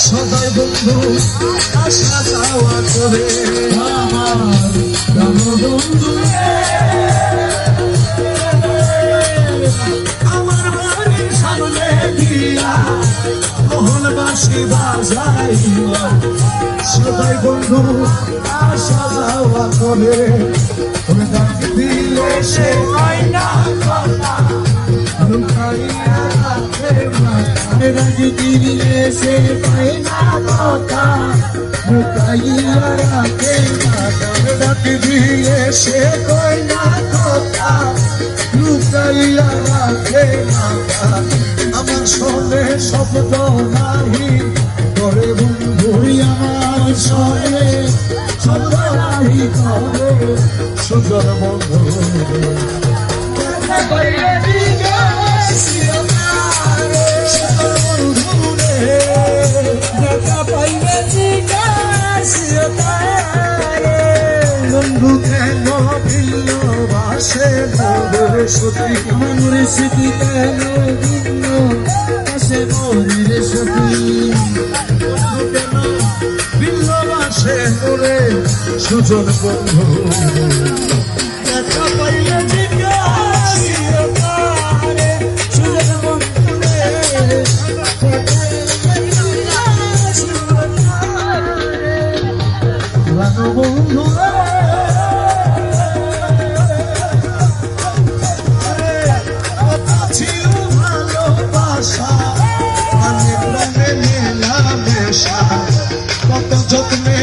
সদাই বন্ধু আশা যাওয়া করে আমার বন্ধু আমার বাড়ির সামনে দিয়া মোহন বাসি বাজাই সদাই বন্ধু আশা যাওয়া করে তুমি ডাক দিলে সে আয়না কথা লুকাইয়া রাখে মাথায় রাজ দিলে সে আয়না কথা লুকাইয়া রাখে মাথায় ডাক দিলে সে আয়না কথা লুকাইয়া রাখে মাথা আমার শোনে শব্দ নাহি করে বন্ধুই আমার শোনে শব্দ নাহি করে সুন্দর বন্ধু বন্ধু কেন ভিন্ন ভাষে মোরে সতী মনের স্মৃতি কেন ভিন্ন ভাষে মোরে সতী কেন ভিন্ন ভাষে মোরে সুজন বন্ধু দেখা পাইলে কত যত্নে